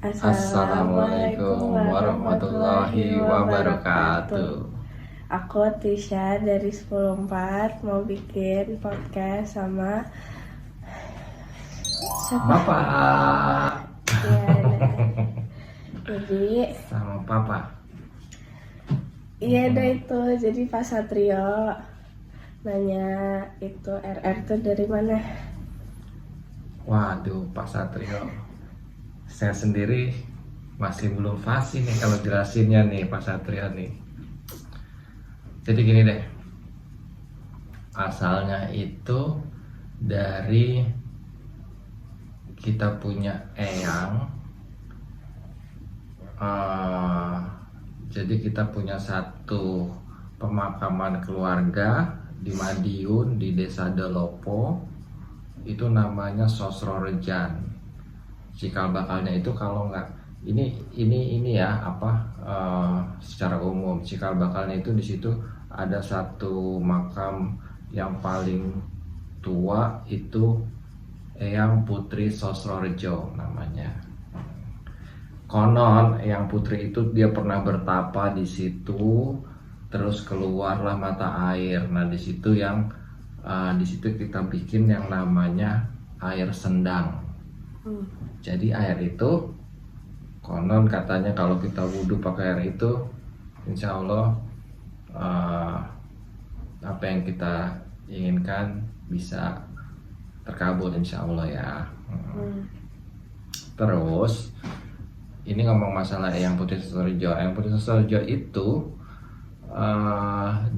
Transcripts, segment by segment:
Assalamualaikum warahmatullahi wabarakatuh. Aku Tisha dari 104 mau bikin podcast sama Bapak. ya, jadi Sama Papa. iya ada itu. Jadi Pak Satrio nanya itu RR tuh dari mana? Waduh, Pak Satrio. Saya sendiri masih belum fasih nih kalau jelasinnya nih Pak Satrio nih. Jadi gini deh. Asalnya itu dari kita punya eyang. Jadi kita punya satu pemakaman keluarga di Madiun di Desa Delopo, itu namanya Sosrorejan. Cikal bakalnya itu kalau nggak ini ya secara umum cikal bakalnya itu di situ ada satu makam yang paling tua itu Eyang Putri Sosrorejo namanya. Konon Eyang Putri itu dia pernah bertapa di situ, terus keluarlah mata air. Nah di situ di situ kita bikin yang namanya air sendang. Jadi air itu konon katanya kalau kita wudhu pakai air itu, insya Allah apa yang kita inginkan bisa terkabul insya Allah ya. Terus ini ngomong masalah Eyang Putri Sosrorejo. Eyang Putri Sosrorejo itu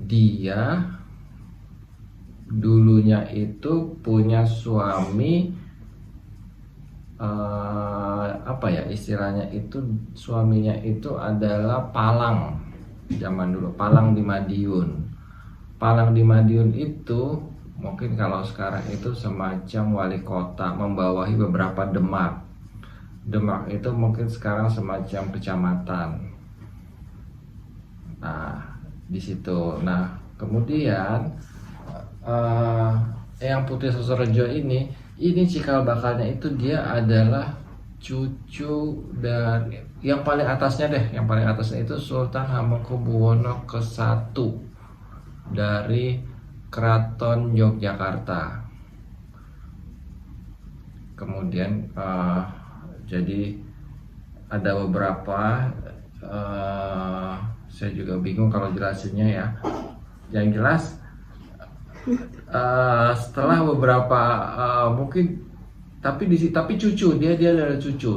dia dulunya itu punya suami, istilahnya itu suaminya itu adalah palang. Zaman dulu palang di Madiun. Palang di Madiun itu mungkin kalau sekarang itu semacam wali kota membawahi beberapa demak. Demak itu mungkin sekarang semacam kecamatan. Nah, di situ. Nah, kemudian Eyang Putri Sosrorejo ini cikal bakalnya itu dia adalah cucu dari yang paling atasnya deh. Yang paling atasnya itu Sultan Hamengkubuwono ke-1 dari Keraton Yogyakarta. Kemudian jadi ada beberapa saya juga bingung kalau jelasinnya ya. Yang jelas setelah beberapa mungkin tapi cucu dia adalah cucu.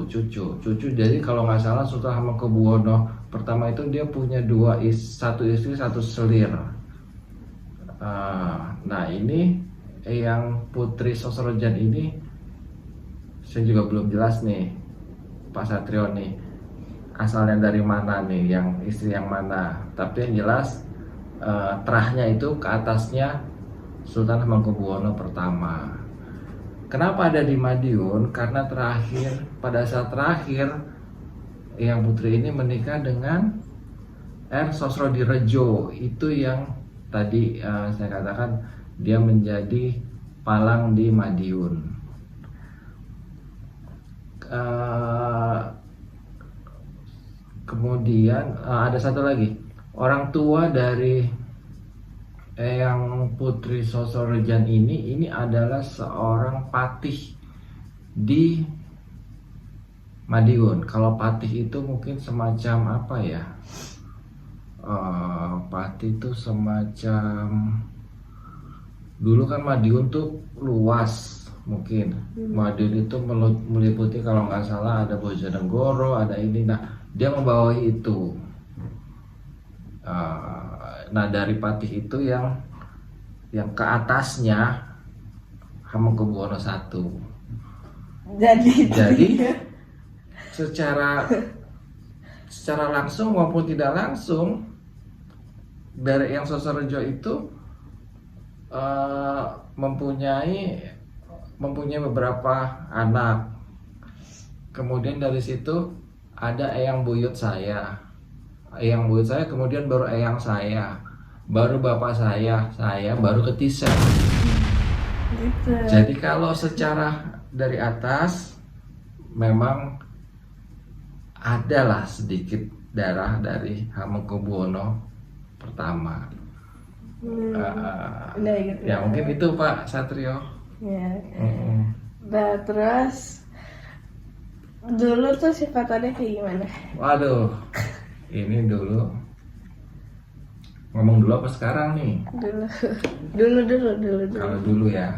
Jadi kalau nggak salah Sultan Hamengkubuwono pertama itu dia punya satu istri satu selir. Nah ini Eyang Putri Sosrorejo ini saya juga belum jelas nih Pak Satrio nih asalnya dari mana nih, yang istri yang mana. Tapi yang jelas terahnya itu ke atasnya Sultan Hamengkubuwono pertama. Kenapa ada di Madiun? Karena pada saat terakhir Eyang Putri ini menikah dengan R. Sosrodirejo. Itu yang tadi saya katakan dia menjadi palang di Madiun. Kemudian ada satu lagi, orang tua dari Eyang Putri Sosrorejo ini adalah seorang patih di Madiun. Kalau patih itu mungkin semacam apa ya? Patih itu semacam, dulu kan Madiun tuh luas mungkin. Madiun itu meliputi kalau nggak salah ada Bojonegoro, ada ini. Nah dia membawahi itu. Nah dari patih itu yang ke atasnya Hamengkubuwono I. Jadi secara langsung maupun tidak langsung dari Eyang Sosrorejo itu mempunyai beberapa anak. Kemudian dari situ ada Eyang buyut saya, kemudian baru eyang saya, baru bapak saya baru ketisa. Gitu. Jadi kalau secara dari atas memang adalah sedikit darah dari Hamengkubuwono pertama. Udah gitu. Ya mungkin itu Pak Satrio. Ya. Nah terus dulu tuh sifat Ade kayak gimana? Waduh, ini dulu ngomong dulu apa sekarang nih? Dulu. Kalau dulu ya,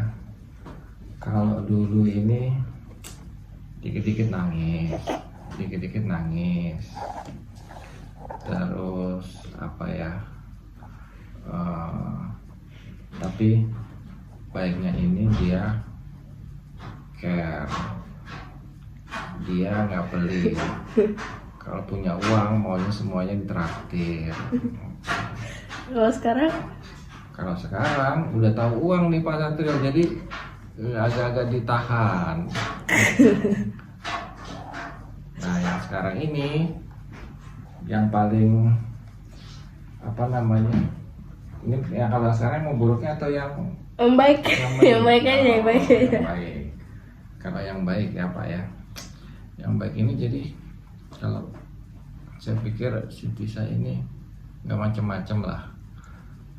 kalau dulu ini dikit-dikit nangis, terus apa ya? Tapi baiknya ini dia care, dia nggak pelit. Kalau punya uang maunya semuanya ditraktir. Kalau sekarang udah tahu uang nih Pak Satrio, jadi agak-agak ditahan. Nah yang sekarang ini yang paling apa namanya? Ini yang kalau sekarang mau buruknya atau yang baik? Yang baik aja, yang baik aja. Yang baik. Kalau yang baik ya Pak ya. Yang baik ini jadi kalau saya pikir si Tisa ini nggak macem-macem lah.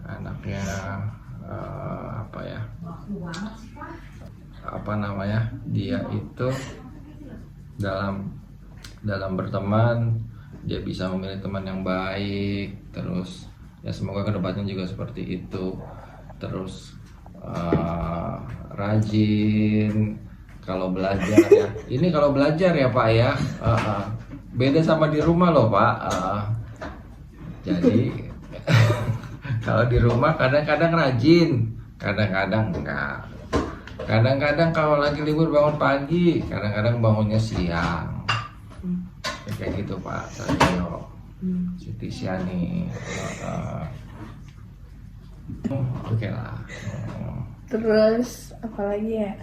Anaknya apa ya? Apa namanya? Dia itu dalam berteman dia bisa memilih teman yang baik, terus ya semoga kedepannya juga seperti itu. Terus rajin kalau belajar ya. Ini kalau belajar ya Pak ya, beda sama di rumah loh Pak. Jadi kalau di rumah kadang-kadang rajin, kadang-kadang enggak. Kadang-kadang kalau lagi libur bangun pagi, kadang-kadang bangunnya siang. Ya, kayak gitu Pak Satrio. Si Tisha nih. Oke lah. Terus apa lagi ya?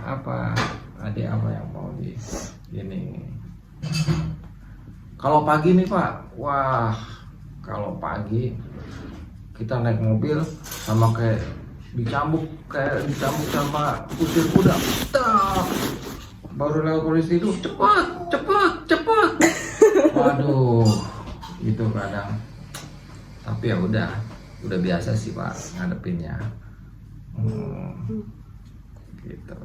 Apa? Ada apa yang mau di ini? Kalau pagi nih Pak, wah kalau pagi kita naik mobil sama kayak dicambuk sama kusir kuda. Baru lewat polisi itu cepat. Waduh, itu kadang. Tapi ya udah biasa sih Pak ngadepinnya. Gitu.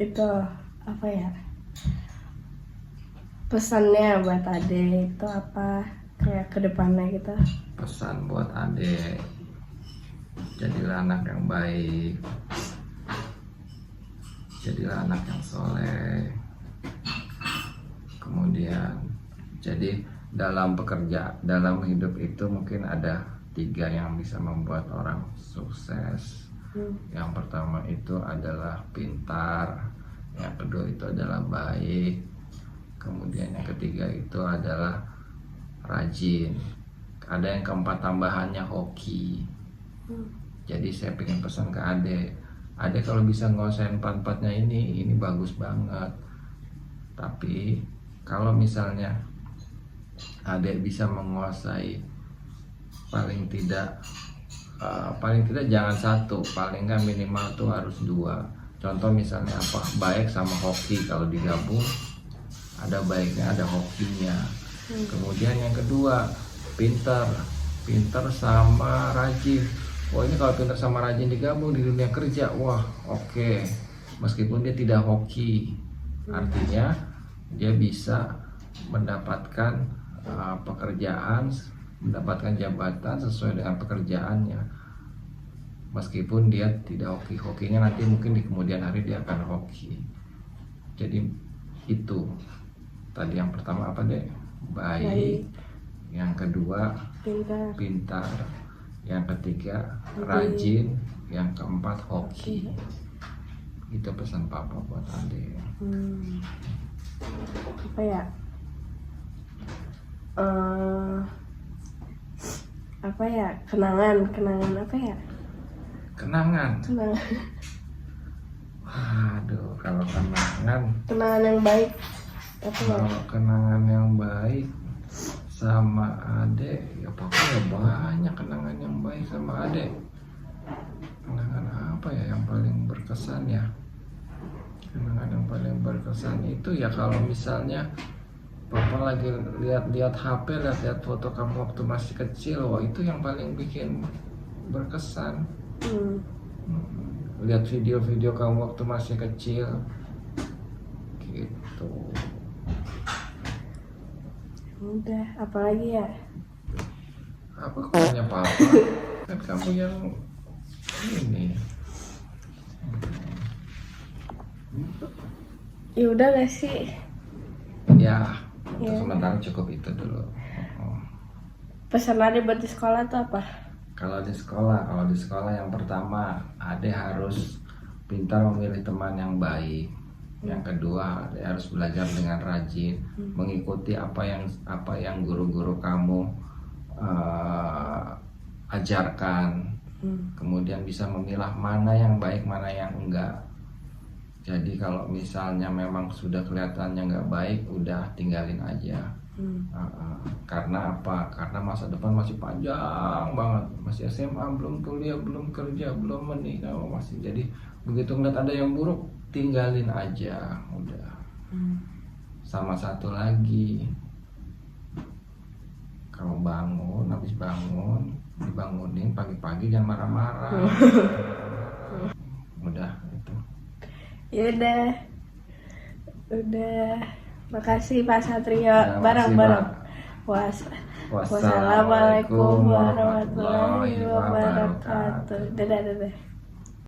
Itu apa ya? Pesannya buat Ade itu apa? Kayak kedepannya gitu. Pesan buat Ade, jadilah anak yang baik, jadilah anak yang soleh. Kemudian jadi dalam hidup itu mungkin ada 3 yang bisa membuat orang sukses. Yang pertama itu adalah pintar, yang kedua itu adalah baik, kemudian yang ketiga itu adalah rajin. Ada yang keempat tambahannya hoki. Jadi saya pengen pesan ke Ade kalau bisa nguasain 4-4-nya ini bagus banget. Tapi kalau misalnya Ade bisa menguasai paling tidak jangan 1, paling nggak minimal tuh harus 2. Contoh misalnya apa, baik sama hoki, kalau digabung ada baiknya ada hokinya. Kemudian yang kedua pintar sama rajin. Wah ini kalau pintar sama rajin digabung di dunia kerja, wah oke. Meskipun dia tidak hoki, artinya dia bisa mendapatkan pekerjaan, mendapatkan jabatan sesuai dengan pekerjaannya. Meskipun dia tidak hokinya nanti mungkin di kemudian hari dia akan hoki. Jadi itu tadi yang pertama apa deh? Baik. Yang kedua pintar. Yang ketiga rajin. Yang keempat hoki. Itu pesan papa buat Ade. Apa ya? Apa ya? Kenangan apa ya? Kenangan. Waduh, kalau kenangan yang baik. Kalau kenangan yang baik sama Ade, ya pokoknya banyak kenangan yang baik sama Ade. Kenangan apa ya yang paling berkesan ya? Kenangan yang paling berkesan itu ya kalau misalnya Papa lagi lihat-lihat HP, lihat-lihat foto kamu waktu masih kecil, wah itu yang paling bikin berkesan. Hmm. Lihat video-video kamu waktu masih kecil, gitu. Udah, apalagi ya? Apa kok tanya Papa? Kan kamu yang ini. Ya udah gak sih? Ya, untuk Ya. sementara cukup itu dulu. Pesanannya buat di sekolah tuh apa? Kalau di sekolah yang pertama, Ade harus pintar memilih teman yang baik. Yang kedua, Ade harus belajar dengan rajin, mengikuti apa yang guru-guru kamu ajarkan. Kemudian bisa memilah mana yang baik, mana yang enggak. Jadi kalau misalnya memang sudah kelihatannya nggak baik, udah tinggalin aja. Karena apa? Karena masa depan masih panjang banget, masih SMA, belum kuliah, belum kerja, belum menikah, masih. Jadi begitu ngeliat ada yang buruk, tinggalin aja, udah. Sama satu lagi, kalau habis bangun, dibangunin pagi-pagi jangan marah-marah. Udah itu. Ya udah. Makasih Pak Satrio. Ya, Bareng-bareng. makasih, Wassalamualaikum Wassalamualaikum warahmatullahi warahmatullahi wabarakatuh. wabarakatuh. Dadah.